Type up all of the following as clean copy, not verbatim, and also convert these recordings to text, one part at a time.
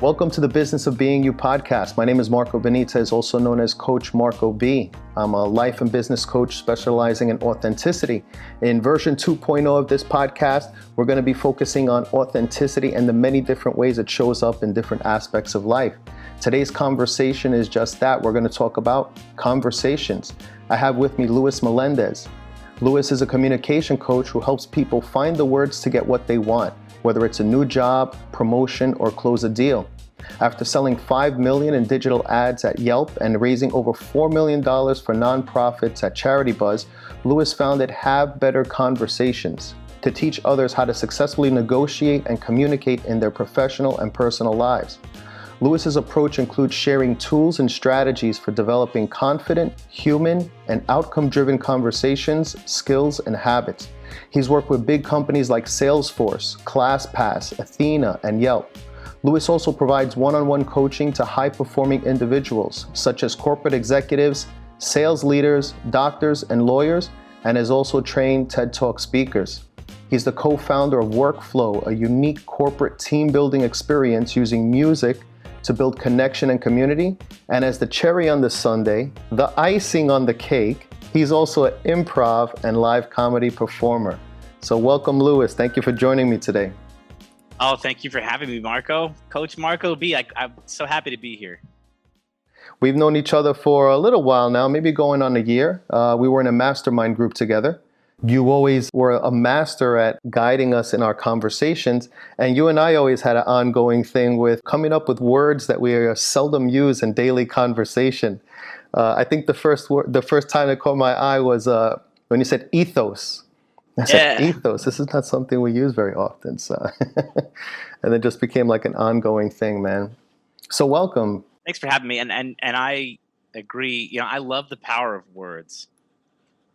Welcome to the Business of Being You podcast. My name is Marco Benitez, also known as Coach MarcoB. I'm a life and business coach specializing in authenticity. In version 2.0 of this podcast, we're going to be focusing on authenticity and the many different ways it shows up in different aspects of life. Today's conversation is just that. We're going to talk about conversations. I have with me Louis Melendez. Louis is a communication coach who helps people find the words to get what they want, whether it's a new job, promotion, or close a deal. After selling $5 million in digital ads at Yelp and raising over $4 million for nonprofits at Charity Buzz, Louis founded Have Better Conversations to teach others how to successfully negotiate and communicate in their professional and personal lives. Louis's approach includes sharing tools and strategies for developing confident, human, and outcome-driven conversations, skills, and habits. He's worked with big companies like Salesforce, ClassPass, Athena, and Yelp. Louis also provides one-on-one coaching to high-performing individuals, such as corporate executives, sales leaders, doctors, and lawyers, and has also trained TED Talk speakers. He's the co-founder of Workflow, a unique corporate team-building experience using music to build connection and community. And as the cherry on the sundae, the icing on the cake, he's also an improv and live comedy performer. So welcome, Louis. Thank you for joining me today. Oh, thank you for having me, Marco. Coach MarcoB, I'm so happy to be here. We've known each other for a little while now, maybe going on a year. We were in a mastermind group together. You always were a master at guiding us in our conversations, and you and I always had an ongoing thing with coming up with words that we seldom use in daily conversation. I think the first time that caught my eye was when you said ethos. I said, ethos, this is not something we use very often. So, and it just became like an ongoing thing, man. So welcome. Thanks for having me. And I agree. You know, I love the power of words.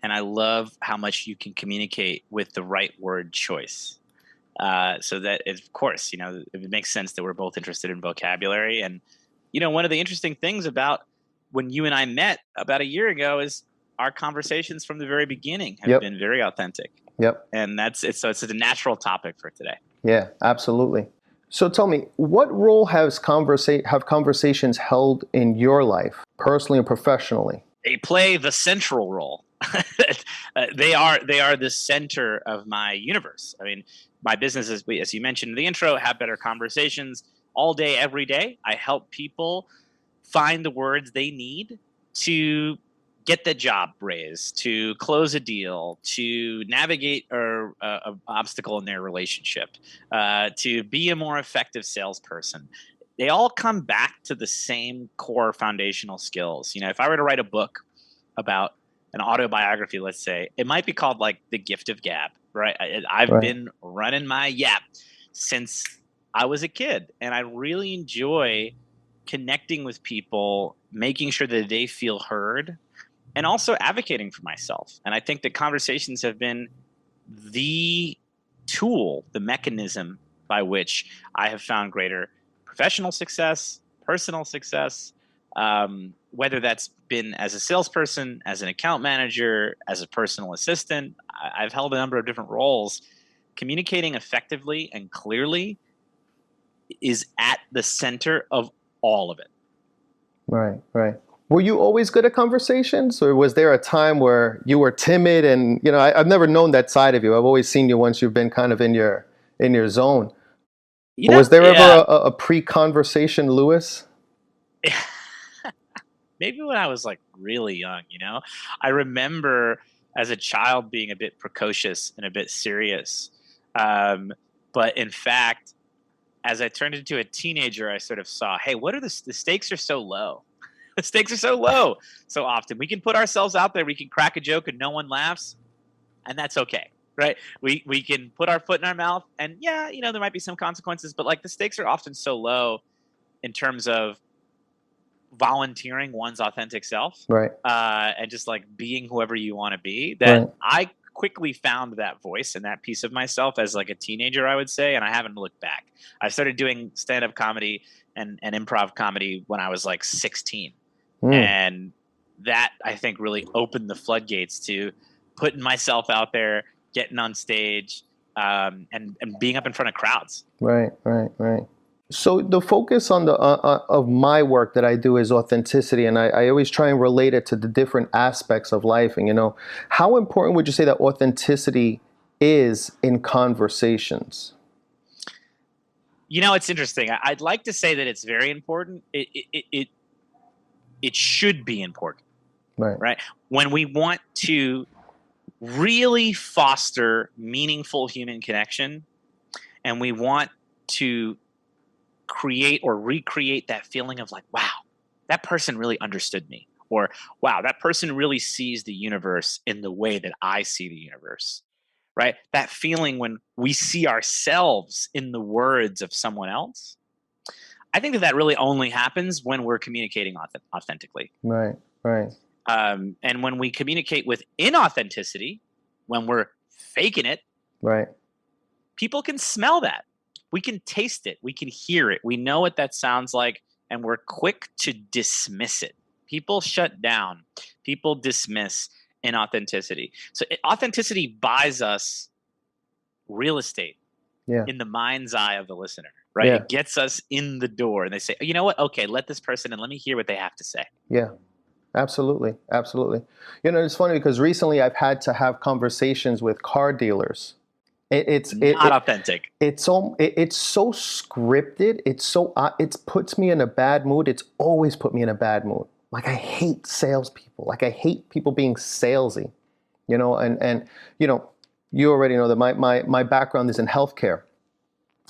And I love how much you can communicate with the right word choice. So that, of course, you know, it makes sense that we're both interested in vocabulary. And, you know, one of the interesting things about when you and I met about a year ago is our conversations from the very beginning have been very authentic. Yep. And it's a natural topic for today. Yeah, absolutely. So tell me, what role have conversations held in your life, personally and professionally? They play the central role. They are the center of my universe. I mean, my business is, as you mentioned in the intro, Have Better Conversations all day, every day. I help people find the words they need to get the job raised, to close a deal, to navigate an obstacle in their relationship, to be a more effective salesperson. They all come back to the same core foundational skills. You know, if I were to write a book about an autobiography, let's say, it might be called like The Gift of Gab, right? I've been running my yap since I was a kid, and I really enjoy connecting with people, making sure that they feel heard, and also advocating for myself. And I think that conversations have been the tool, the mechanism by which I have found greater professional success, personal success, whether that's been as a salesperson, as an account manager, as a personal assistant. I've held a number of different roles. Communicating effectively and clearly is at the center of all of it. Right, right. Were you always good at conversations, or was there a time where you were timid? And, you know, I've never known that side of you. I've always seen you once you've been kind of in your zone. You know, was there ever a pre-conversation Louis? Maybe when I was like really young, you know, I remember as a child being a bit precocious and a bit serious. But in fact, as I turned into a teenager, I sort of saw, hey, what are the stakes are so low? The stakes are so low so often. We can put ourselves out there. We can crack a joke and no one laughs. And that's okay, right? We can put our foot in our mouth. And yeah, you know, there might be some consequences. But like the stakes are often so low in terms of volunteering one's authentic self. Right. And just like being whoever you want to be. That I quickly found that voice and that piece of myself as like a teenager, I would say. And I haven't looked back. I started doing stand-up comedy and improv comedy when I was like 16. And that, I think, really opened the floodgates to putting myself out there, getting on stage, and being up in front of crowds. Right. So the focus on the of my work that I do is authenticity, and I always try and relate it to the different aspects of life. And how important would you say that authenticity is in conversations? It's interesting. I'd like to say that it's very important. It should be important, Right, right? When we want to really foster meaningful human connection, and we want to create or recreate that feeling of like, wow, that person really understood me, or wow, that person really sees the universe in the way that I see the universe, right? That feeling when we see ourselves in the words of someone else. I think that really only happens when we're communicating authentically. right, right, And when we communicate with inauthenticity, when we're faking it, right. people can smell that. We can taste it. We can hear it. We know what that sounds like, and we're quick to dismiss it. People shut down. People dismiss inauthenticity. So authenticity buys us real estate Yeah, in the mind's eye of the listener, right? yeah, It gets us in the door, and they say, you know what? Okay, let this person in. Let me hear what they have to say. yeah. Absolutely, absolutely. It's funny because recently I've had to have conversations with car dealers. Not authentic. It's so scripted. It puts me in a bad mood. It's always put me in a bad mood. Like I hate salespeople. Like I hate people being salesy. And you already know that my background is in healthcare,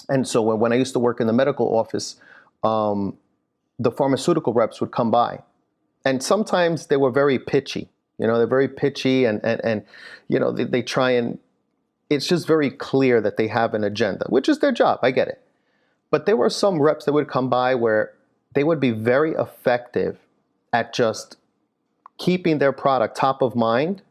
and so when I used to work in the medical office, the pharmaceutical reps would come by, and sometimes they were very pitchy. They're very pitchy, and they try and it's just very clear that they have an agenda, which is their job. I get it. But there were some reps that would come by where they would be very effective at just keeping their product top of mind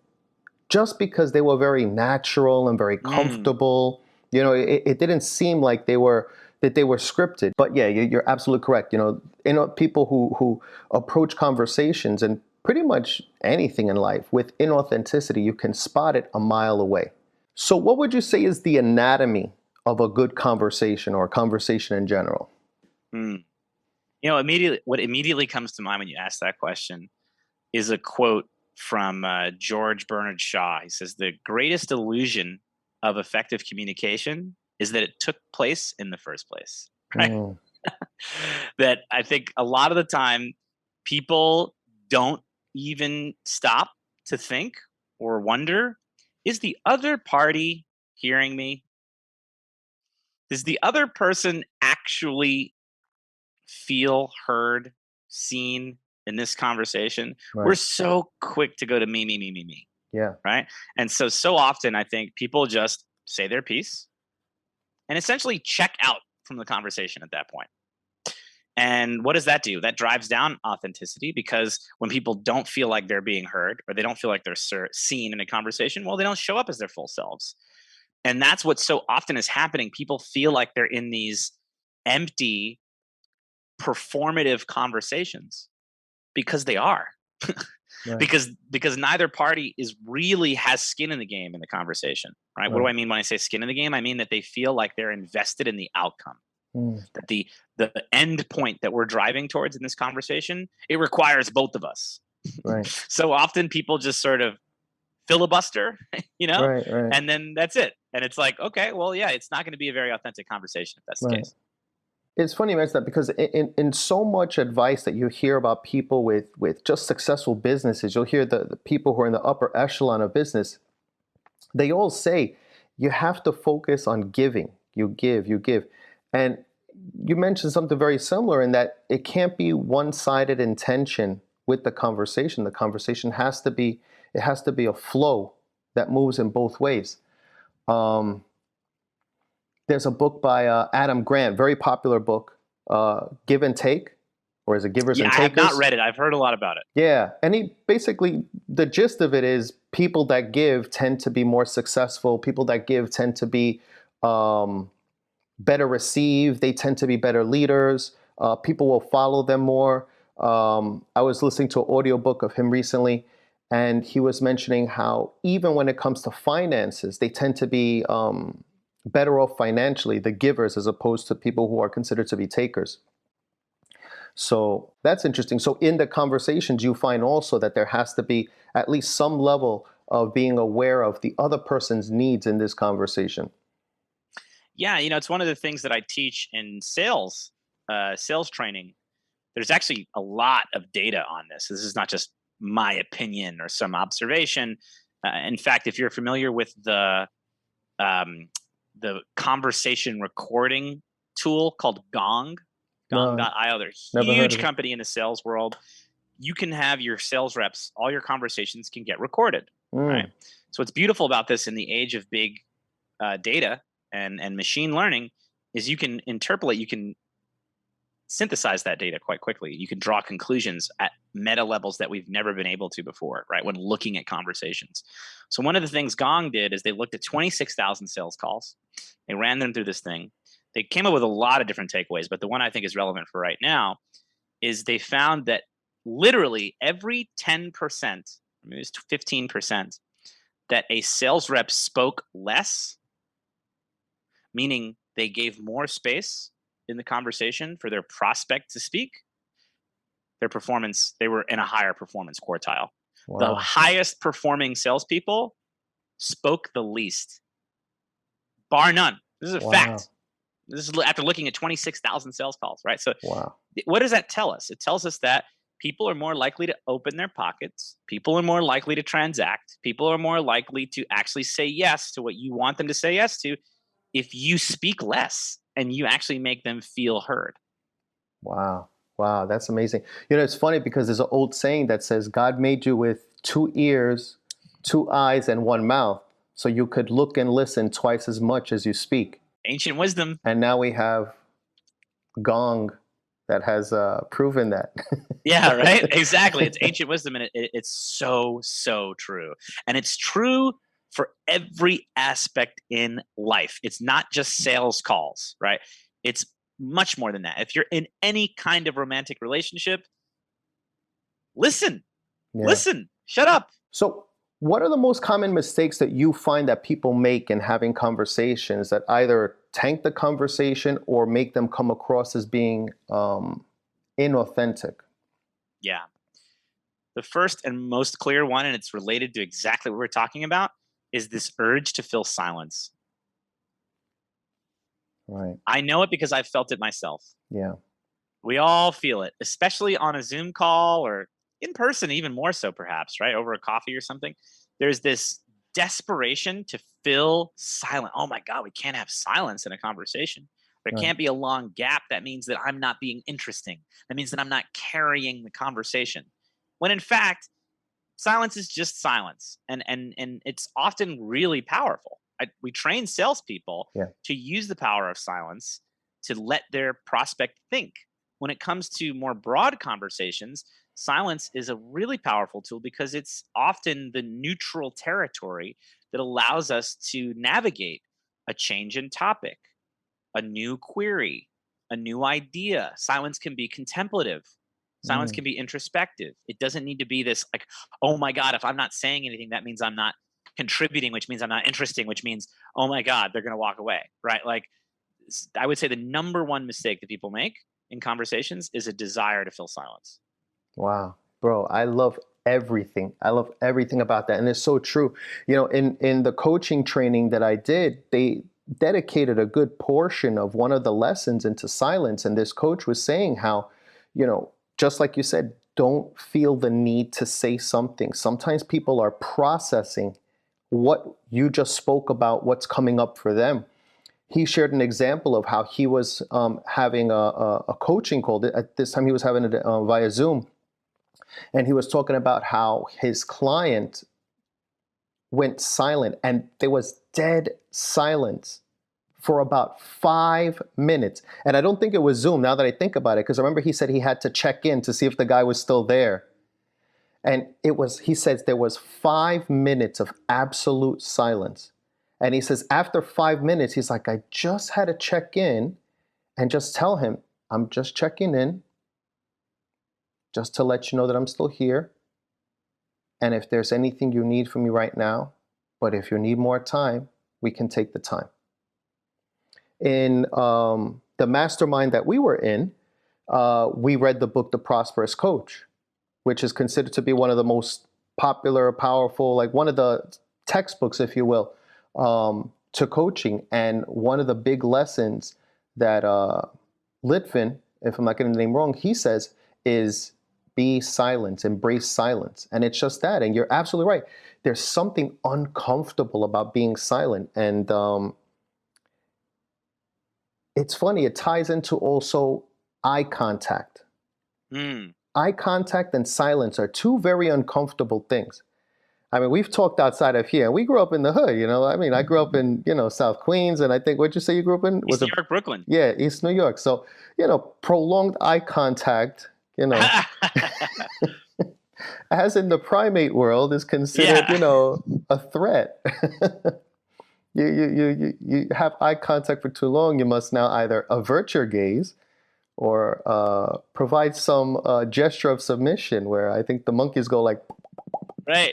just because they were very natural and very Mm. comfortable. It didn't seem like they were scripted. But yeah, you're absolutely correct. People who approach conversations and pretty much anything in life with inauthenticity, you can spot it a mile away. So what would you say is the anatomy of a good conversation or a conversation in general? Mm. What immediately comes to mind when you ask that question is a quote from George Bernard Shaw. He says, "The greatest illusion of effective communication is that it took place in the first place." Right? Mm, That I think a lot of the time people don't even stop to think or wonder, is the other party hearing me? Does the other person actually feel heard, seen in this conversation? We're right. so quick to go to me, me, me, me, me, Yeah. right? And so often I think people just say their piece and essentially check out from the conversation at that point. And what does that do? That drives down authenticity, because when people don't feel like they're being heard, or they don't feel like they're seen in a conversation, well, they don't show up as their full selves. And that's what so often is happening. People feel like they're in these empty, performative conversations because they are. Right. because neither party is really has skin in the game in the conversation, right? What do Right. I mean when I say skin in the game? I mean that they feel like they're invested in the outcome, Mm, that the end point that we're driving towards in this conversation, it requires both of us. right. So often people just sort of filibuster, you know, Right. Right. and then that's it. And it's like, okay, well, yeah, it's not going to be a very authentic conversation if that's the Right. case. It's funny you mention that because in so much advice that you hear about people with just successful businesses, you'll hear the people who are in the upper echelon of business, they all say you have to focus on giving. You give, you give. And you mentioned something very similar in that it can't be one-sided intention with the conversation. The conversation has to be a flow that moves in both ways. Um, there's a book by Adam Grant, very popular book, Give and Take, or is it Givers Yeah, and I have not Takers? read it. I've heard a lot about it. Yeah, and he basically, the gist of it is people that give tend to be more successful. People that give tend to be um, better received. They tend to be better leaders. People will follow them more. I was listening to an audiobook of him recently, and he was mentioning how even when it comes to finances, they tend to be better off financially, the givers, as opposed to people who are considered to be takers. So that's interesting. So in the conversations, you find also that there has to be at least some level of being aware of the other person's needs in this conversation. Yeah, it's one of the things that I teach in sales training. There's actually a lot of data on this. This is not just my opinion or some observation. In fact, if you're familiar with um, the conversation recording tool called No, Gong.io, they're a never heard huge of it. company in the sales world. You can have your sales reps, all your conversations can get recorded, right? Mm, So what's beautiful about this in the age of big data and machine learning is you can interpolate, you can synthesize that data quite quickly. You can draw conclusions at meta levels that we've never been able to before, right? When looking at conversations. So one of the things Gong did is they looked at 26,000 sales calls. They ran them through this thing. They came up with a lot of different takeaways, but the one I think is relevant for right now is they found that literally every 10%, maybe it was 15%, that a sales rep spoke less, meaning they gave more space in the conversation for their prospect to speak, they were in a higher performance quartile. The wow. highest performing salespeople spoke the least, bar none. This is a Wow. fact. This is after looking at 26,000 sales calls, right? So, Wow. what does that tell us? It tells us that people are more likely to open their pockets. People are more likely to transact. People are more likely to actually say yes to what you want them to say yes to if you speak less and you actually make them feel heard. Wow. Wow. That's amazing. It's funny because there's an old saying that says God made you with two ears, two eyes, and one mouth. So you could look and listen twice as much as you speak. Ancient wisdom. And now we have Gong that has proven that. Yeah, right. Exactly. It's ancient wisdom, and it's so true, and it's true for every aspect in life. It's not just sales calls, right? It's much more than that. If you're in any kind of romantic relationship, listen, Yeah. listen, shut up. So, what are the most common mistakes that you find that people make in having conversations that either tank the conversation or make them come across as being inauthentic? Yeah, the first and most clear one, and it's related to exactly what we're talking about, is this urge to fill silence. Right. I know it because I've felt it myself. Yeah. We all feel it, especially on a Zoom call or in person, even more so, perhaps, right? Over a coffee or something. There's this desperation to fill silence. Oh my God, we can't have silence in a conversation. There Right. can't be a long gap. That means that I'm not being interesting. That means that I'm not carrying the conversation. When in fact, silence is just silence. And it's often really powerful. We train salespeople Yeah. to use the power of silence to let their prospect think. When it comes to more broad conversations, silence is a really powerful tool because it's often the neutral territory that allows us to navigate a change in topic, a new query, a new idea. Silence can be contemplative. Silence Mm, can be introspective. It doesn't need to be this like, oh my God, if I'm not saying anything, that means I'm not contributing, which means I'm not interesting, which means, oh my God, they're going to walk away. Right. Like, I would say the number one mistake that people make in conversations is a desire to fill silence. wow. Bro, I love everything. I love everything about that. And it's so true. In the coaching training that I did, they dedicated a good portion of one of the lessons into silence. And this coach was saying how, just like you said, don't feel the need to say something. Sometimes people are processing what you just spoke about, what's coming up for them. He shared an example of how he was having a coaching call. At this time, he was having it via Zoom. And he was talking about how his client went silent and there was dead silence for about 5 minutes. And I don't think it was Zoom now that I think about it, because I remember he said he had to check in to see if the guy was still there. And he says there was 5 minutes of absolute silence. And he says after 5 minutes, he's like, I just had to check in and just tell him, I'm just checking in just to let you know that I'm still here. And if there's anything you need from me right now, but if you need more time, we can take the time. in the mastermind that we were in, we read the book The Prosperous Coach, which is considered to be one of the most popular, powerful, like one of the textbooks, if you will, to coaching. And one of the big lessons that Litvin, if I'm not getting the name wrong, he says is be silent, embrace silence. And it's just that. And you're absolutely right. There's something uncomfortable about being silent. And it's funny, it ties into also eye contact. Eye contact and silence are two very uncomfortable things. I mean, we've talked outside of here. We grew up in the hood, you know. I mean, I grew up in, South Queens, and I think, what'd you say you grew up in? East New York, Brooklyn. Yeah, East New York. So, prolonged eye contact, as in the primate world, is considered, a threat. You have eye contact for too long, you must now either avert your gaze or provide some gesture of submission, where I think the monkeys go like. Right.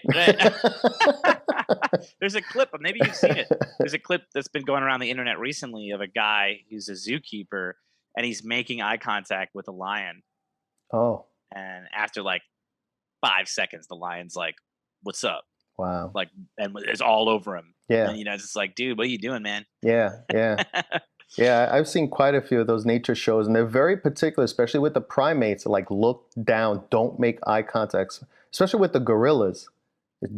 There's a clip, maybe you've seen it. There's a clip that's been going around the internet recently of a guy who's a zookeeper, and he's making eye contact with a lion. Oh. And after like 5 seconds, the lion's like, "What's up?" Wow. Like, and it's all over him. Yeah. And it's just like, dude, what are you doing, man? Yeah. Yeah, I've seen quite a few of those nature shows, and they're very particular, especially with the primates. Like, look down, don't make eye contact, especially with the gorillas.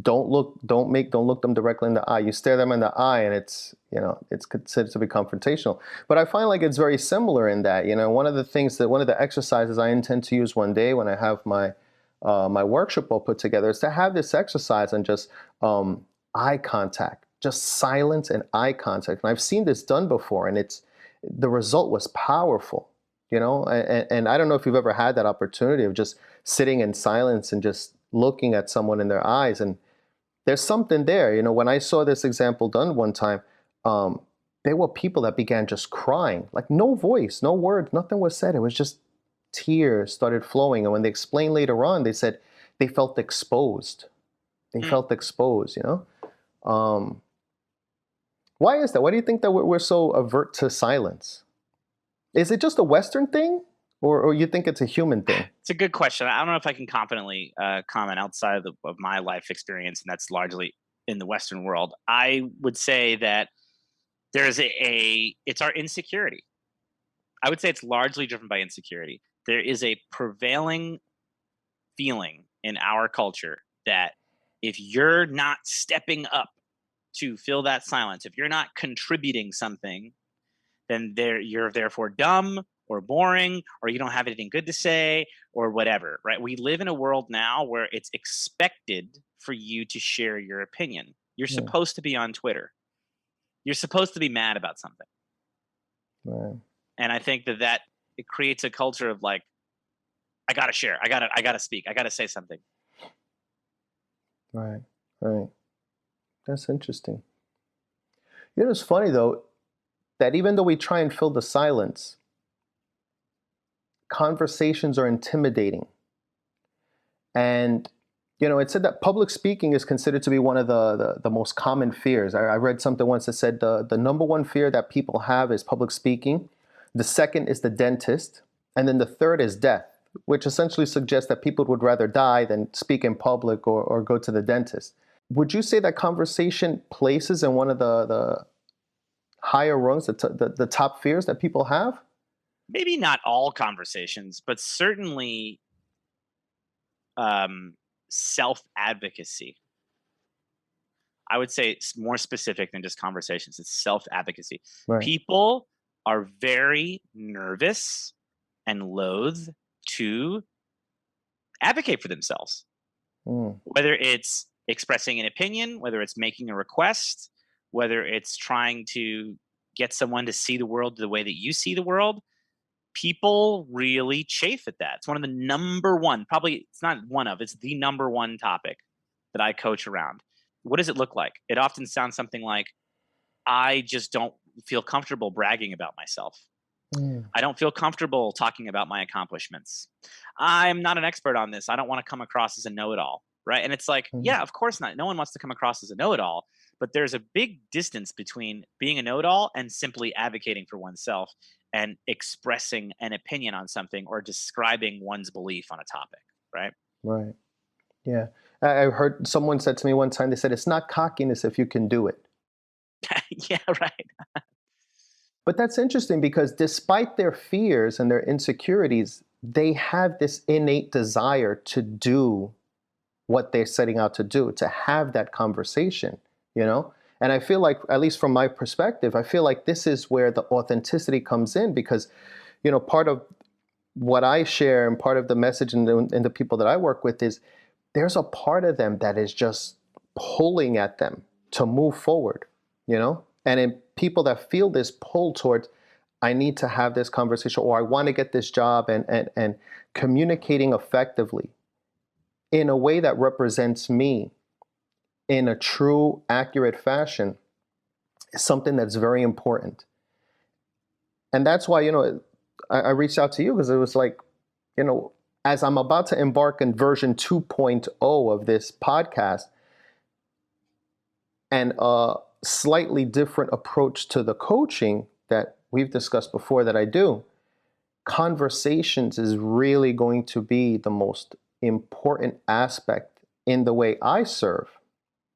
Don't look them directly in the eye. You stare them in the eye, and it's considered to be confrontational. But I find like it's very similar in that, one of the exercises I intend to use one day when I have my my workshop all put together is to have this exercise on just eye contact. Just silence and eye contact. And I've seen this done before, and the result was powerful, and I don't know if you've ever had that opportunity of just sitting in silence and just looking at someone in their eyes. And there's something there. When I saw this example done one time, there were people that began just crying, like no voice, no words, nothing was said. It was just tears started flowing. And when they explained later on, they said they felt exposed. They felt exposed, Why is that? Why do you think that we're so avert to silence? Is it just a Western thing, or you think it's a human thing? It's a good question. I don't know if I can confidently comment outside of my life experience, and that's largely in the Western world. I would say that there's it's our insecurity. I would say it's largely driven by insecurity. There is a prevailing feeling in our culture that if you're not stepping up to fill that silence, if you're not contributing something, then you're therefore dumb or boring, or you don't have anything good to say, or whatever, right? We live in a world now where it's expected for you to share your opinion. You're supposed to be on Twitter. You're supposed to be mad about something. Right. And I think that it creates a culture of like, I gotta share, I gotta speak, I gotta say something. Right. That's interesting. It's funny, though, that even though we try and fill the silence, conversations are intimidating. And, it said that public speaking is considered to be one of the most common fears. I read something once that said the number one fear that people have is public speaking. The second is the dentist. And then the third is death, which essentially suggests that people would rather die than speak in public or go to the dentist. Would you say that conversation places in one of the higher rungs, the top fears that people have? Maybe not all conversations, but certainly self-advocacy. I would say it's more specific than just conversations. It's self-advocacy. Right. People are very nervous and loath to advocate for themselves. Whether it's expressing an opinion, whether it's making a request, whether it's trying to get someone to see the world the way that you see the world, people really chafe at that. It's one of the number one, probably it's not one of, it's the number one topic that I coach around. What does it look like? It often sounds something like, I just don't feel comfortable bragging about myself. I don't feel comfortable talking about my accomplishments. I'm not an expert on this. I don't want to come across as a know-it-all, right? And it's like, yeah, of course not. No one wants to come across as a know-it-all. But there's a big distance between being a know-it-all and simply advocating for oneself and expressing an opinion on something or describing one's belief on a topic, right? Right. Yeah. I heard someone said to me one time, they said, it's not cockiness if you can do it. Yeah, right. But that's interesting because despite their fears and their insecurities, they have this innate desire to do what they're setting out to do, to have that conversation, you know? And I feel like, at least from my perspective, I feel like this is where the authenticity comes in because, part of what I share and part of the message and the people that I work with is there's a part of them that is just pulling at them to move forward, And in people that feel this pull towards, I need to have this conversation or I want to get this job and communicating effectively in a way that represents me in a true, accurate fashion is something that's very important. And that's why, I reached out to you because it was like, as I'm about to embark in version 2.0 of this podcast and a slightly different approach to the coaching that we've discussed before that I do, conversations is really going to be the most important aspect in the way I serve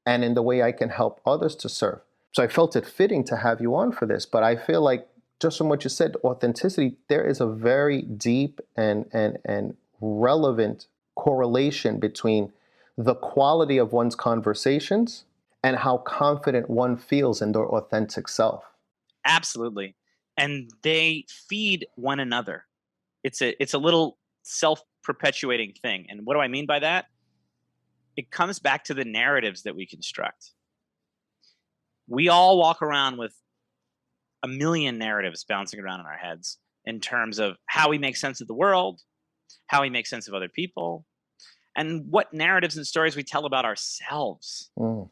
and in the way I can help others to serve. So I felt it fitting to have you on for this, but I feel like just from what you said, authenticity, there is a very deep and relevant correlation between the quality of one's conversations and how confident one feels in their authentic self. Absolutely. And they feed one another. It's a little self-perpetuating thing. And what do I mean by that? It comes back to the narratives that we construct. We all walk around with a million narratives bouncing around in our heads in terms of how we make sense of the world, how we make sense of other people, and what narratives and stories we tell about ourselves. Mm.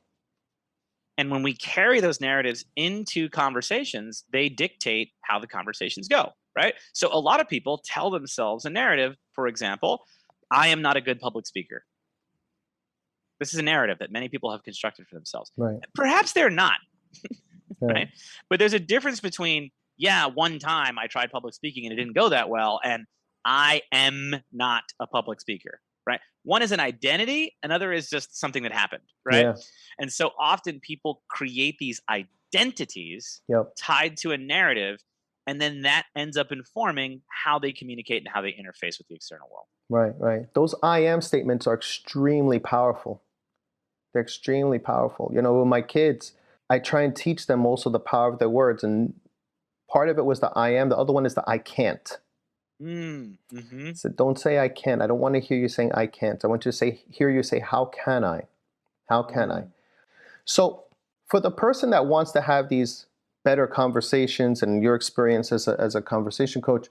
And when we carry those narratives into conversations, they dictate how the conversations go, right? So a lot of people tell themselves a narrative, for example, I am not a good public speaker. This is a narrative that many people have constructed for themselves. Right. Perhaps they're not, Yeah. right? But there's a difference between, yeah, one time I tried public speaking and it didn't go that well, and I am not a public speaker, right? One is an identity, another is just something that happened, right? Yeah. And so often people create these identities Yep. tied to a narrative, and then that ends up informing how they communicate and how they interface with the external world. Right, right. Those I am statements are extremely powerful. They're extremely powerful. With my kids, I try and teach them also the power of their words. And part of it was the I am, the other one is the I can't. Mm-hmm. So don't say I can't. I don't want to hear you saying I can't. I want you to hear you say, how can I? How can I? So for the person that wants to have these better conversations and your experience as a conversation coach,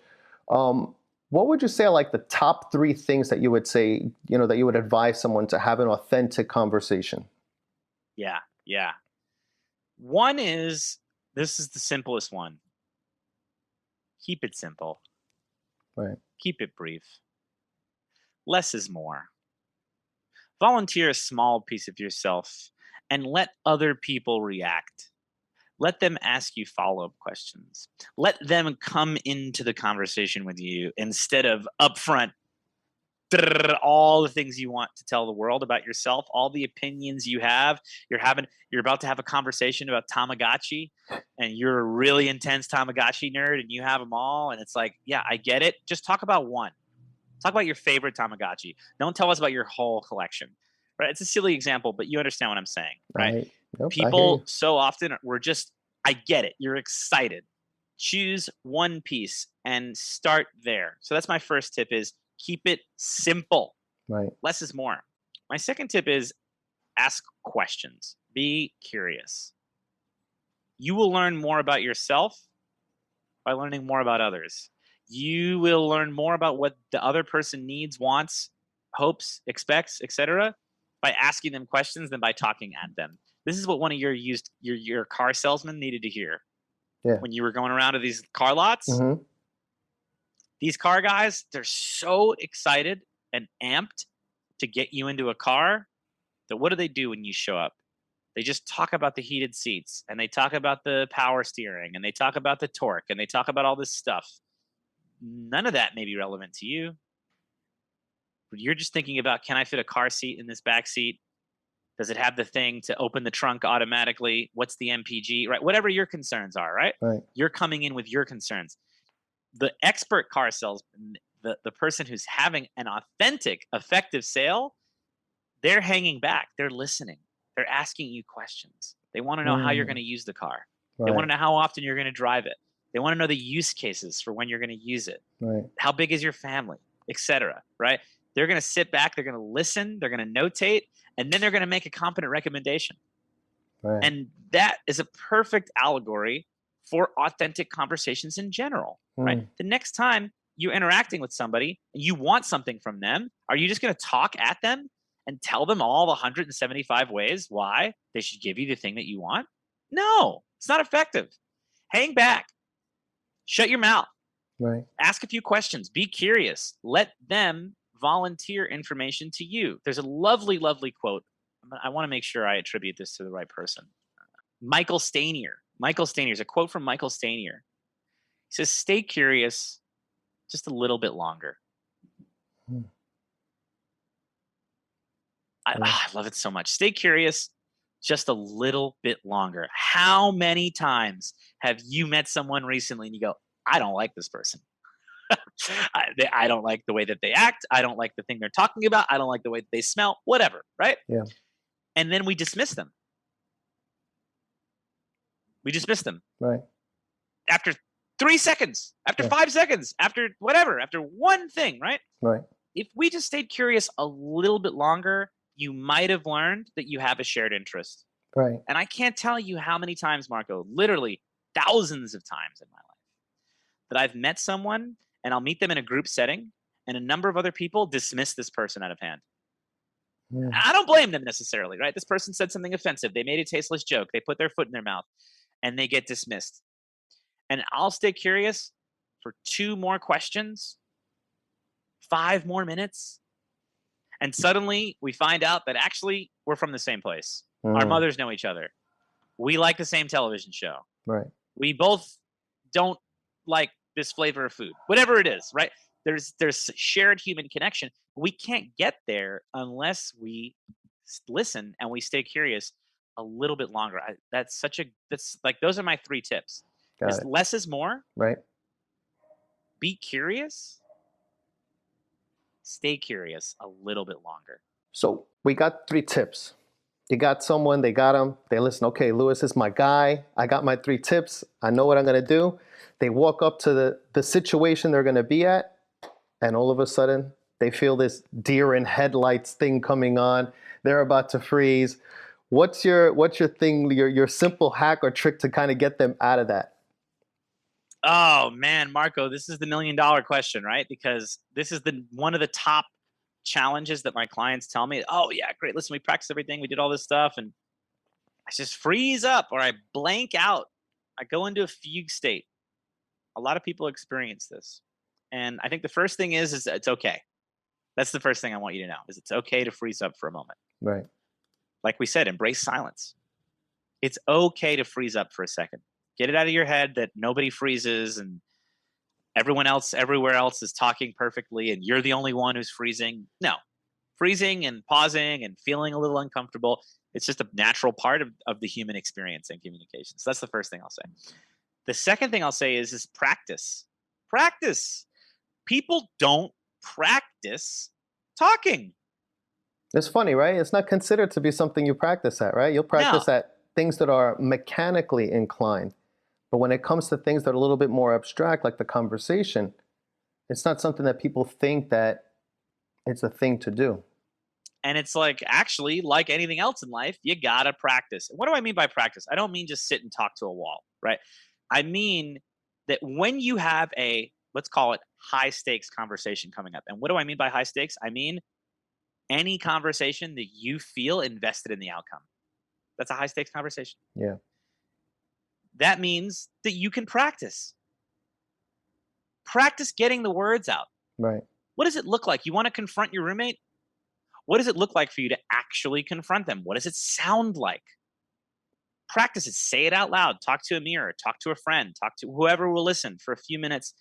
what would you say are like the top 3 things that you would say, that you would advise someone to have an authentic conversation? Yeah. One is, this is the simplest one. Keep it simple. Right. Keep it brief. Less is more. Volunteer a small piece of yourself and let other people react. Let them ask you follow-up questions. Let them come into the conversation with you instead of upfront all the things you want to tell the world about yourself, all the opinions you have. You're about to have a conversation about Tamagotchi, and you're a really intense Tamagotchi nerd, and you have them all, and it's like, yeah, I get it. Just talk about one. Talk about your favorite Tamagotchi. Don't tell us about your whole collection. Right? It's a silly example, but you understand what I'm saying, right? Nope, People so often I get it. You're excited. Choose one piece and start there. So that's my first tip is keep it simple. Right. Less is more. My second tip is ask questions. Be curious. You will learn more about yourself by learning more about others. You will learn more about what the other person needs, wants, hopes, expects, etc., by asking them questions than by talking at them. This is what one of your car salesman needed to hear. Yeah. When you were going around to these car lots. Mm-hmm. These car guys, they're so excited and amped to get you into a car that what do they do when you show up? They just talk about the heated seats, and they talk about the power steering, and they talk about the torque, and they talk about all this stuff. None of that may be relevant to you. You're just thinking about, can I fit a car seat in this back seat? Does it have the thing to open the trunk automatically? What's the MPG, right? Whatever your concerns are, right? Right. You're coming in with your concerns. The expert car salesman, the person who's having an authentic, effective sale, they're hanging back. They're listening. They're asking you questions. They want to know how you're going to use the car. They want to know how often you're going to drive it. They want to know the use cases for when you're going to use it. Right. How big is your family, etc. Right? They're going to sit back. They're going to listen. They're going to notate, and then they're going to make a competent recommendation. Right. And that is a perfect allegory for authentic conversations in general. Right? The next time you're interacting with somebody and you want something from them, are you just going to talk at them and tell them all the 175 ways why they should give you the thing that you want? No, it's not effective. Hang back. Shut your mouth. Right. Ask a few questions. Be curious. Let them volunteer information to you. There's a lovely, lovely quote. I want to make sure I attribute this to the right person. Michael Stanier. Michael Stanier is a quote from Michael Stanier. He says, "Stay curious just a little bit longer." I love it so much. Stay curious just a little bit longer. How many times have you met someone recently and you go, I don't like this person. I don't like the way that they act. I don't like the thing they're talking about. I don't like the way that they smell, whatever, right? Yeah. And then we dismiss them. We dismiss them. Right. After 3 seconds, after 5 seconds, after whatever, after one thing, right? Right. If we just stayed curious a little bit longer, you might have learned that you have a shared interest. Right. And I can't tell you how many times, Marco, literally thousands of times in my life, that I've met someone and I'll meet them in a group setting and a number of other people dismiss this person out of hand. I don't blame them necessarily, right? This person said something offensive. They made a tasteless joke. They put their foot in their mouth and they get dismissed. And I'll stay curious for 2 more questions, 5 more minutes. And suddenly we find out that actually we're from the same place. Our mothers know each other. We like the same television show. Right. We both don't like this flavor of food, whatever it is, right? There's shared human connection. We can't get there unless we listen and we stay curious a little bit longer. That's like, those are my 3 tips. Less is more. Right. Be curious. Stay curious a little bit longer. So we got 3 tips. You got someone, they got them, they listen, okay, Louis is my guy. I got my 3 tips. I know what I'm going to do. They walk up to the situation they're going to be at, and all of a sudden they feel this deer in headlights thing coming on. They're about to freeze. What's your thing, your simple hack or trick to kind of get them out of that? Oh man, Marco, this is the $1 million question, right? Because this is one of the top challenges that my clients tell me. Oh yeah, great. Listen, we practiced everything. We did all this stuff, and I just freeze up or I blank out. I go into a fugue state. A lot of people experience this, and I think the first thing is it's okay. That's the first thing I want you to know, is it's okay to freeze up for a moment. Right. Like we said, embrace silence. It's okay to freeze up for a second. Get it out of your head that nobody freezes and everyone else everywhere else is talking perfectly and you're the only one who's freezing. No. Freezing and pausing and feeling a little uncomfortable, it's just a natural part of the human experience and communication. So that's the first thing I'll say. The second thing I'll say is practice. Practice. People don't practice talking. It's funny, right? It's not considered to be something you practice at, right? You'll practice at things that are mechanically inclined. But when it comes to things that are a little bit more abstract, like the conversation, it's not something that people think that it's a thing to do. And it's like, actually, like anything else in life, you gotta practice. What do I mean by practice? I don't mean just sit and talk to a wall, right? I mean that when you have let's call it high stakes conversation coming up. And what do I mean by high stakes? I mean any conversation that you feel invested in the outcome. That's a high stakes conversation. Yeah. That means that you can practice. Practice getting the words out. Right. What does it look like? You want to confront your roommate? What does it look like for you to actually confront them? What does it sound like? practice it. Say it out loud. Talk to a mirror. Talk to a friend. Talk to whoever will listen for a few minutes.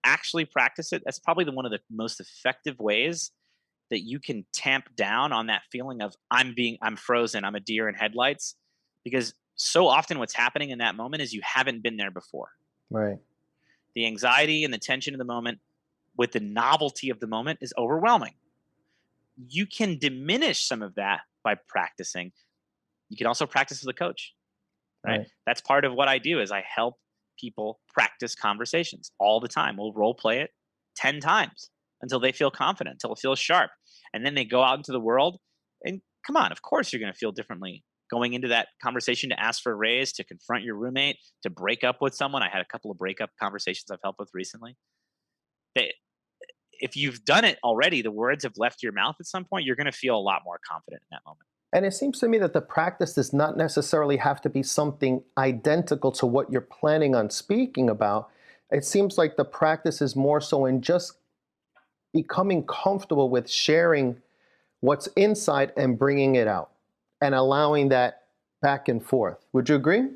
Actually practice it. That's probably one of the most effective ways that you can tamp down on that feeling of I'm frozen. I'm a deer in headlights, because so often what's happening in that moment is you haven't been there before. Right. The anxiety and the tension of the moment with the novelty of the moment is overwhelming. You can diminish some of that by practicing. You can also practice with a coach, right? Right. That's part of what I do is I help people practice conversations all the time. We'll role play it 10 times until they feel confident, until it feels sharp. And then they go out into the world and come on, of course you're going to feel differently going into that conversation to ask for a raise, to confront your roommate, to break up with someone. I had a couple of breakup conversations I've helped with recently. They, if you've done it already, the words have left your mouth at some point, you're going to feel a lot more confident in that moment. And it seems to me that the practice does not necessarily have to be something identical to what you're planning on speaking about. It seems like the practice is more so in just becoming comfortable with sharing what's inside and bringing it out and allowing that back and forth. Would you agree?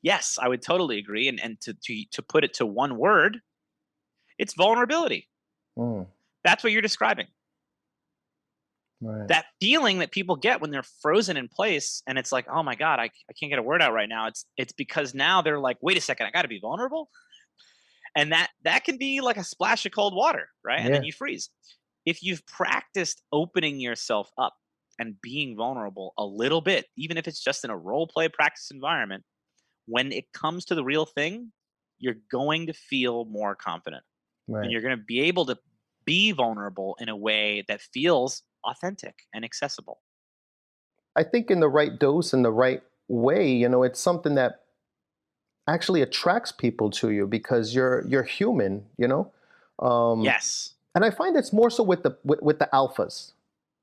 Yes, I would totally agree. And to put it to one word, it's vulnerability. Mm, That's what you're describing. right. That feeling that people get when they're frozen in place and it's like, oh my God, I can't get a word out right now. It's because now they're like, wait a second, I got to be vulnerable. And that can be like a splash of cold water, right? And then Yeah. you freeze. If you've practiced opening yourself up and being vulnerable a little bit, even if it's just in a role play practice environment, when it comes to the real thing, you're going to feel more confident and Right. you're going to be able to be vulnerable in a way that feels authentic and accessible. I think in the right dose and the right way, it's something that actually attracts people to you because you're human, Um, Yes. and I find it's more so with the alphas.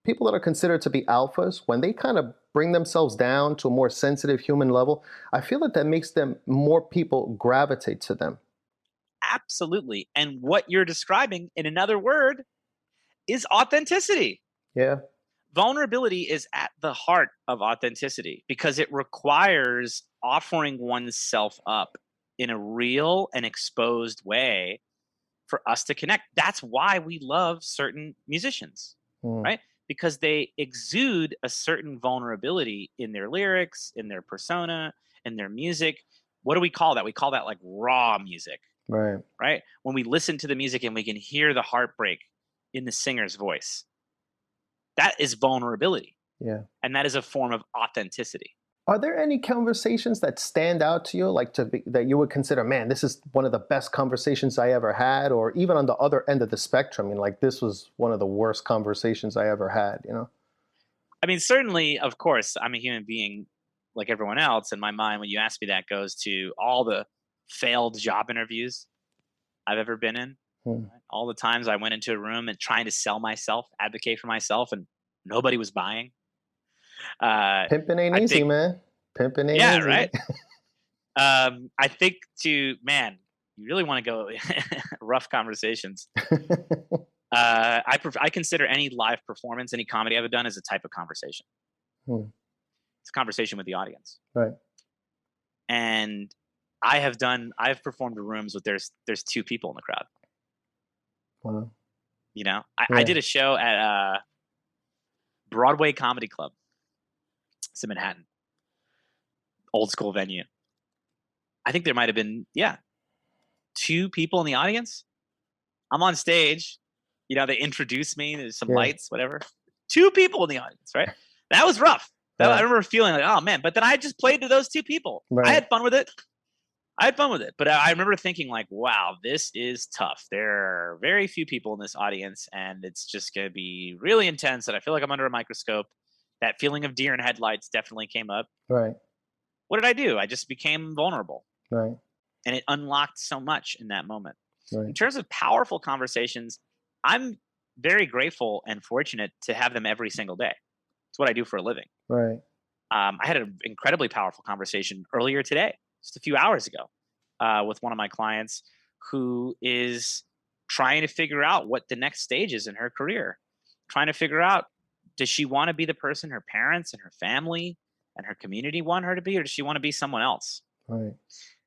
People that are considered to be alphas, when they kind of bring themselves down to a more sensitive human level, I feel that makes them more people gravitate to them. Absolutely. And what you're describing in another word is authenticity. Yeah. Vulnerability is at the heart of authenticity because it requires offering oneself up in a real and exposed way for us to connect. That's why we love certain musicians, Mm, right? Because they exude a certain vulnerability in their lyrics, in their persona, in their music. What do we call that? We call that like raw music, right. right? When we listen to the music and we can hear the heartbreak in the singer's voice, that is vulnerability. Yeah. And that is a form of authenticity. Are there any conversations that stand out to you, like that you would consider, man, this is one of the best conversations I ever had, or even on the other end of the spectrum, and like this was one of the worst conversations I ever had? I mean, certainly, of course, I'm a human being like everyone else. And my mind, when you ask me that, goes to all the failed job interviews I've ever been in. Hmm. Right? All the times I went into a room and trying to sell myself, advocate for myself, and nobody was buying. Pimping ain't I easy, think, man. Pimping ain't yeah, easy. right. I think man, you really want to go rough conversations. I consider any live performance, any comedy I've done as a type of conversation. Hmm, It's a conversation with the audience. right. And I've performed in rooms with there's two people in the crowd. Wow. I Yeah. did a show at Broadway Comedy Club. It's in Manhattan, old school venue. I think there might have been, yeah, two people in the audience. I'm on stage. They introduce me. There's some Yeah. lights, whatever. Two people in the audience, right? That was rough. I Right. remember feeling like, oh man. But then I just played to those two people. I Right. had fun with it. But I remember thinking like, wow, this is tough. There are very few people in this audience, and it's just going to be really intense. And I feel like I'm under a microscope. That feeling of deer in headlights definitely came up. Right. What did I do? I just became vulnerable, Right. and it unlocked so much in that moment. In Right. terms of powerful conversations, I'm very grateful and fortunate to have them every single day. It's what I do for a living. Right. I had an incredibly powerful conversation earlier today, just a few hours ago, with one of my clients who is trying to figure out what the next stage is in her career, trying to figure out, does she want to be the person her parents and her family and her community want her to be, or does she want to be someone else? Right.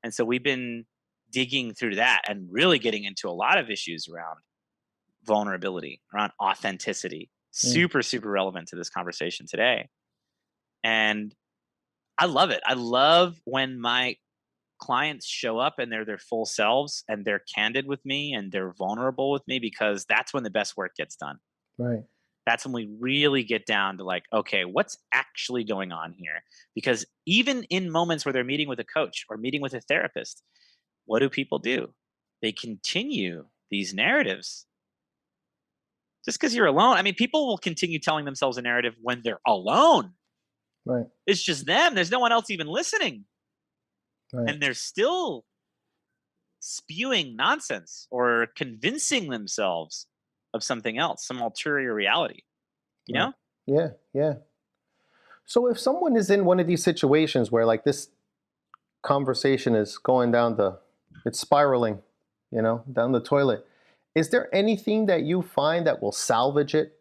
And so we've been digging through that and really getting into a lot of issues around vulnerability, around authenticity. Mm. Super, super relevant to this conversation today. And I love it. I love when my clients show up and they're their full selves and they're candid with me and they're vulnerable with me, because that's when the best work gets done. Right. That's when we really get down to like, okay, what's actually going on here? Because even in moments where they're meeting with a coach or meeting with a therapist, what do people do? They continue these narratives. Just because you're alone, I mean, people will continue telling themselves a narrative when they're alone. Right. It's just them. There's no one else even listening. Right. And they're still spewing nonsense or convincing themselves of something else, some ulterior reality, you Right. know? Yeah. Yeah. So if someone is in one of these situations where like this conversation is going down it's spiraling, down the toilet, is there anything that you find that will salvage it?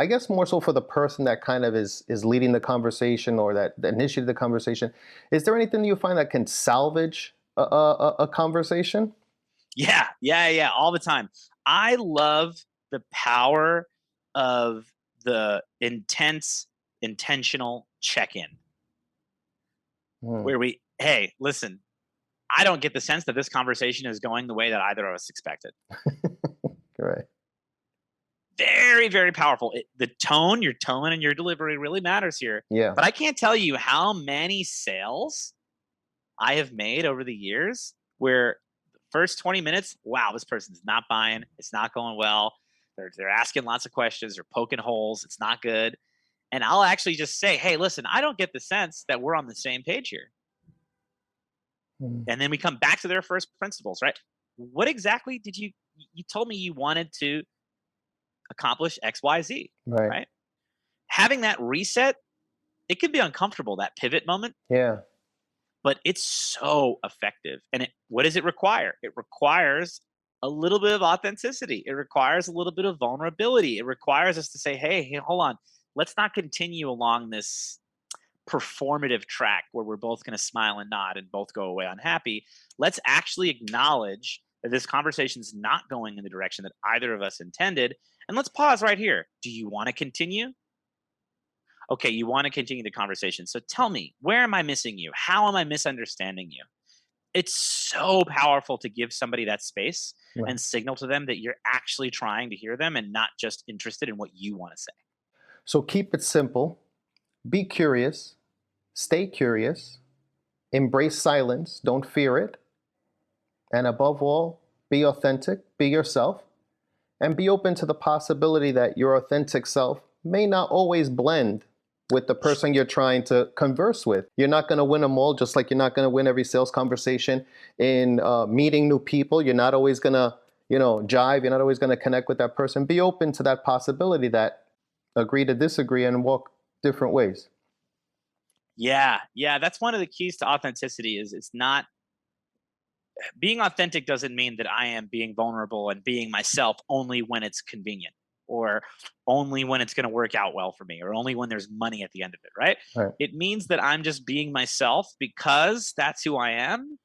I guess more so for the person that kind of is leading the conversation or that initiated the conversation. Is there anything you find that can salvage a conversation? Yeah, all the time. I love the power of the intentional check-in Hmm. where hey, listen, I don't get the sense that this conversation is going the way that either of us expected. Right. Very, very powerful. The tone, your tone and your delivery really matters here. Yeah. But I can't tell you how many sales I have made over the years where the first 20 minutes, wow, this person's not buying. It's not going well. They're asking lots of questions. They're poking holes. It's not good. And I'll actually just say, hey, listen, I don't get the sense that we're on the same page here. Hmm. And then we come back to their first principles, right? What exactly did you told me you wanted to accomplish XYZ, Right. right? Having that reset, it can be uncomfortable, that pivot moment, Yeah. but it's so effective. And what does it require? It requires a little bit of authenticity. It requires a little bit of vulnerability. It requires us to say, hey, hold on. Let's not continue along this performative track where we're both going to smile and nod and both go away unhappy. Let's actually acknowledge that this conversation's not going in the direction that either of us intended. And let's pause right here. Do you want to continue? Okay, you want to continue the conversation. So tell me, where am I missing you? How am I misunderstanding you? It's so powerful to give somebody that space Right. and signal to them that you're actually trying to hear them and not just interested in what you want to say. So keep it simple. Be curious. Stay curious. Embrace silence. Don't fear it. And above all, be authentic. Be yourself. And be open to the possibility that your authentic self may not always blend with the person you're trying to converse with. You're not going to win them all, just like you're not going to win every sales conversation in meeting new people. You're not always going to, jive. You're not always going to connect with that person. Be open to that possibility that agree to disagree and walk different ways. Yeah, that's one of the keys to authenticity. Is it's not being authentic doesn't mean that I am being vulnerable and being myself only when it's convenient, or only when it's going to work out well for me, or only when there's money at the end of it, right? Right. It means that I'm just being myself because that's who I am.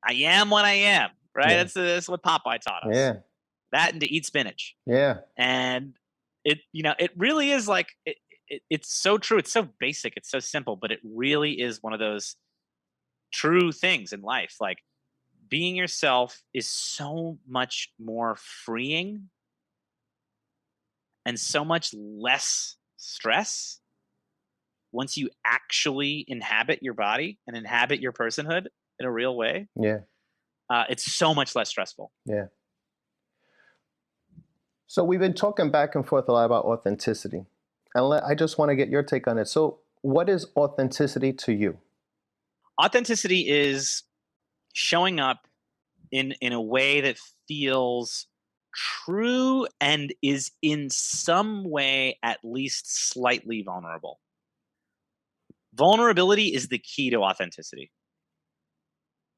I am what I am, right? Yeah. That's what Popeye taught us. Yeah. That and to eat spinach. Yeah. And it really is like it's so true. It's so basic. It's so simple, but it really is one of those true things in life. Like being yourself is so much more freeing and so much less stress once you actually inhabit your body and inhabit your personhood in a real way. Yeah. It's so much less stressful. Yeah. So we've been talking back and forth a lot about authenticity. And I just want to get your take on it. So what is authenticity to you? Authenticity is showing up in a way that feels true and is in some way at least slightly vulnerable. Vulnerability is the key to authenticity.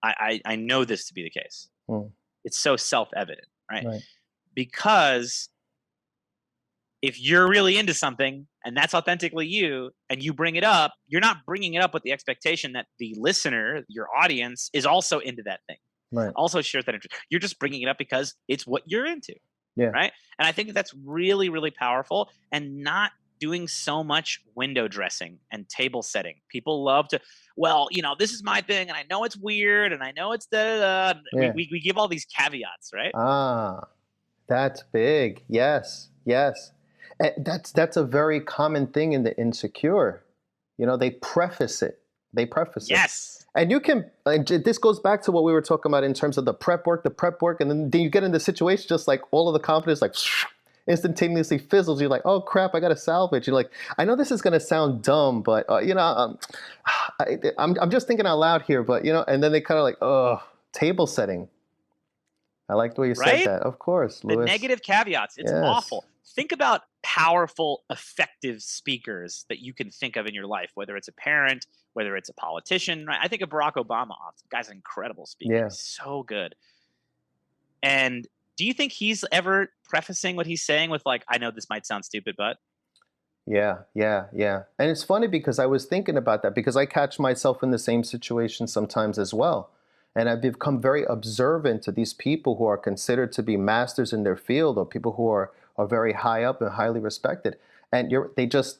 I know this to be the case. Hmm. It's so self-evident, right? Right. Because if you're really into something and that's authentically you, and you bring it up, you're not bringing it up with the expectation that the listener, your audience, is also into that thing, Right. also shares that interest. You're just bringing it up because it's what you're into, Yeah. right? And I think that's really, really powerful, and not doing so much window dressing and table setting. People love to, well, this is my thing, and I know it's weird, and I know it's da da da. Yeah. We give all these caveats, right? Ah, that's big. Yes. Yes. That's a very common thing in the Insecure. They preface it. They preface it. Yes. And you can, this goes back to what we were talking about in terms of the prep work, and then you get in the situation, just like all of the confidence, like instantaneously fizzles. You're like, oh crap, I got to salvage. You're like, I know this is going to sound dumb, but I'm just thinking out loud here, but and then they kind of like, oh, table setting. I like the way you said that. Of course, The Louis. negative caveats. It's awful. Think about powerful, effective speakers that you can think of in your life, whether it's a parent, whether it's a politician. Right? I think of Barack Obama. The guy's an incredible speaker. Yeah. He's so good. And do you think he's ever prefacing what he's saying with like, I know this might sound stupid, but? Yeah. And it's funny because I was thinking about that, because I catch myself in the same situation sometimes as well. And I've become very observant to these people who are considered to be masters in their field, or people who are very high up and highly respected. And they just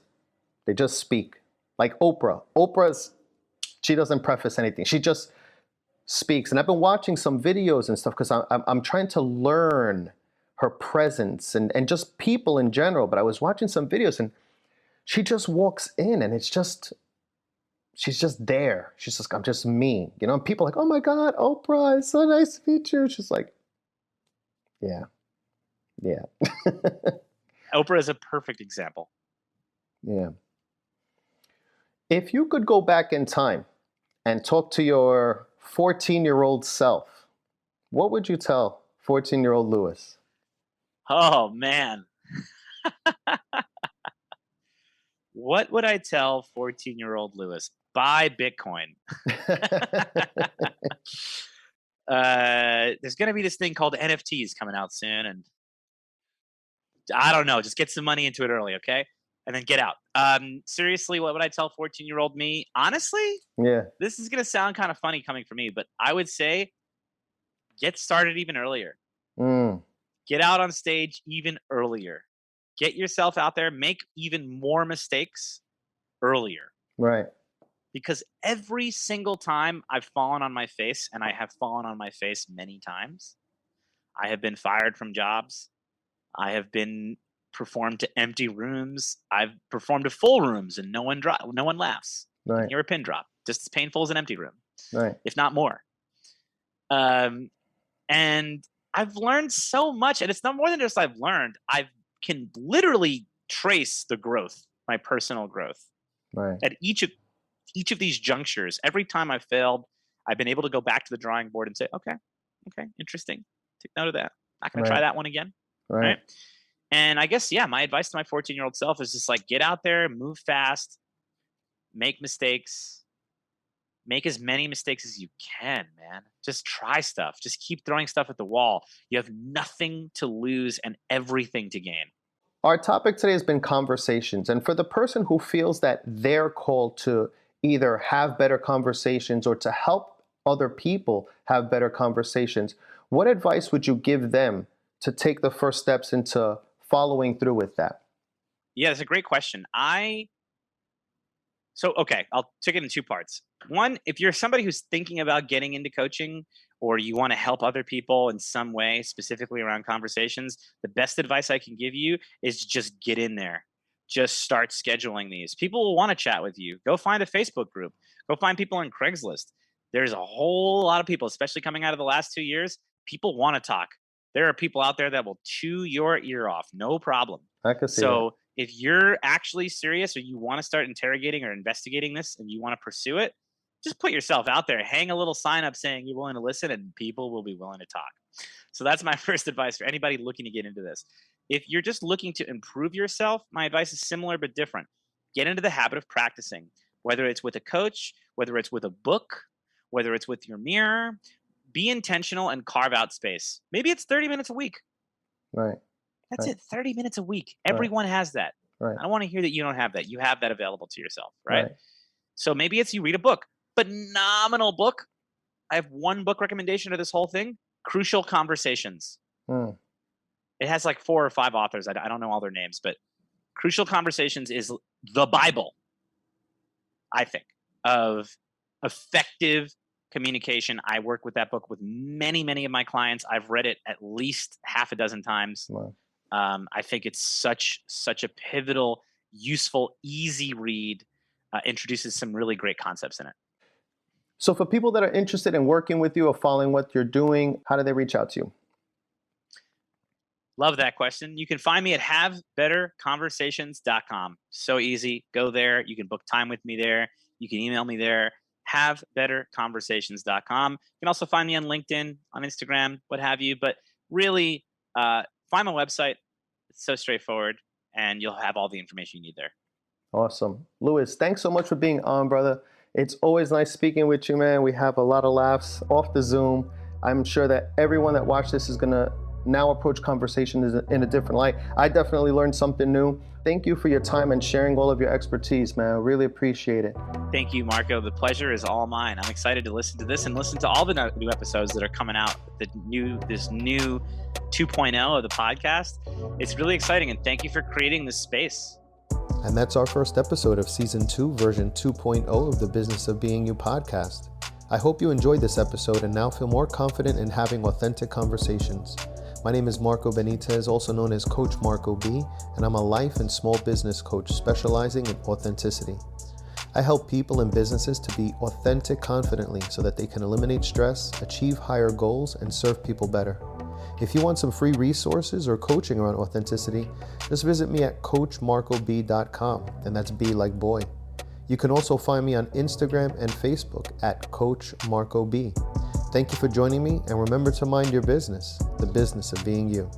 speak. Like Oprah. She doesn't preface anything. She just speaks. And I've been watching some videos and stuff because I'm trying to learn her presence and just people in general. But I was watching some videos and she just walks in and she's just there. She's just, I'm just me. And people are like, oh my God, Oprah, it's so nice to meet you. She's like, yeah. Oprah is a perfect example. Yeah. If you could go back in time and talk to your 14-year-old self, what would you tell 14-year-old Louis? Oh, man. What would I tell 14-year-old Louis? Buy Bitcoin. There's going to be this thing called NFTs coming out soon, and I don't know. Just get some money into it early, okay? And then get out. Seriously, what would I tell 14-year-old me? Honestly, Yeah. this is going to sound kind of funny coming from me, but I would say get started even earlier. Get out on stage even earlier. Get yourself out there. Make even more mistakes earlier. Right. Because every single time I've fallen on my face, and I have fallen on my face many times, I have been fired from jobs. I have been performed to empty rooms. I've performed to full rooms and no one laughs. Right. You hear a pin drop. Just as painful as an empty room. Right. If not more. And I've learned so much, and it's not more than just I've learned. I can literally trace the growth, my personal growth. Right. At each of these junctures, every time I've failed, I've been able to go back to the drawing board and say, okay, interesting. Take note of that. Not going to try that one again. Right. And I guess, my advice to my 14-year-old self is just like, get out there, move fast, make mistakes, make as many mistakes as you can, man. Just try stuff. Just keep throwing stuff at the wall. You have nothing to lose and everything to gain. Our topic today has been conversations. And for the person who feels that they're called to either have better conversations or to help other people have better conversations, what advice would you give them to take the first steps into following through with that? Yeah, that's a great question. I'll take it in two parts. One, if you're somebody who's thinking about getting into coaching, or you want to help other people in some way, specifically around conversations, the best advice I can give you is just get in there. Just start scheduling these. People will want to chat with you. Go find a Facebook group. Go find people on Craigslist. There's a whole lot of people, especially coming out of the last 2 years. People want to talk. There are people out there that will chew your ear off. No problem. I can see that. If you're actually serious, or you want to start interrogating or investigating this and you want to pursue it, just put yourself out there. Hang a little sign up saying you're willing to listen, and people will be willing to talk. So that's my first advice for anybody looking to get into this. If you're just looking to improve yourself, my advice is similar but different. Get into the habit of practicing, whether it's with a coach, whether it's with a book, whether it's with your mirror. Be intentional and carve out space. Maybe it's 30 minutes a week. Right. That's it. 30 minutes a week. Everyone has that. Right. I don't want to hear that you don't have that. You have that available to yourself, right? Right. So maybe it's you read a book, phenomenal book. I have one book recommendation to this whole thing: Crucial Conversations. Mm. It has like 4 or 5 authors. I don't know all their names, but Crucial Conversations is the Bible, I think, of effective communication. I work with that book with many of my clients. I've read it at least half a dozen times. Wow. I think it's such a pivotal, useful, easy read. Introduces some really great concepts in it. So for people that are interested in working with you or following what you're doing, how do they reach out to you? Love that question. You can find me at havebetterconversations.com. So easy. Go there. You can book time with me there. You can email me there. Havebetterconversations.com. You can also find me on LinkedIn, on Instagram, what have you. But really, find my website. It's so straightforward, and you'll have all the information you need there. Awesome. Louis, thanks so much for being on, brother. It's always nice speaking with you, man. We have a lot of laughs off the Zoom. I'm sure that everyone that watched this is going to now approach conversation in a different light. I definitely learned something new. Thank you for your time and sharing all of your expertise, man. I really appreciate it. Thank you, Marco. The pleasure is all mine. I'm excited to listen to this and listen to all the new episodes that are coming out. This new 2.0 of the podcast. It's really exciting, and thank you for creating this space. And that's our first episode of Season 2, version 2.0 of the Business of Being You podcast. I hope you enjoyed this episode and now feel more confident in having authentic conversations. My name is Marco Benitez, also known as Coach MarcoB, and I'm a life and small business coach specializing in authenticity. I help people and businesses to be authentic confidently so that they can eliminate stress, achieve higher goals, and serve people better. If you want some free resources or coaching around authenticity, just visit me at coachmarcob.com, and that's B like boy. You can also find me on Instagram and Facebook at Coach MarcoB. Thank you for joining me, and remember to mind your business, the business of being you.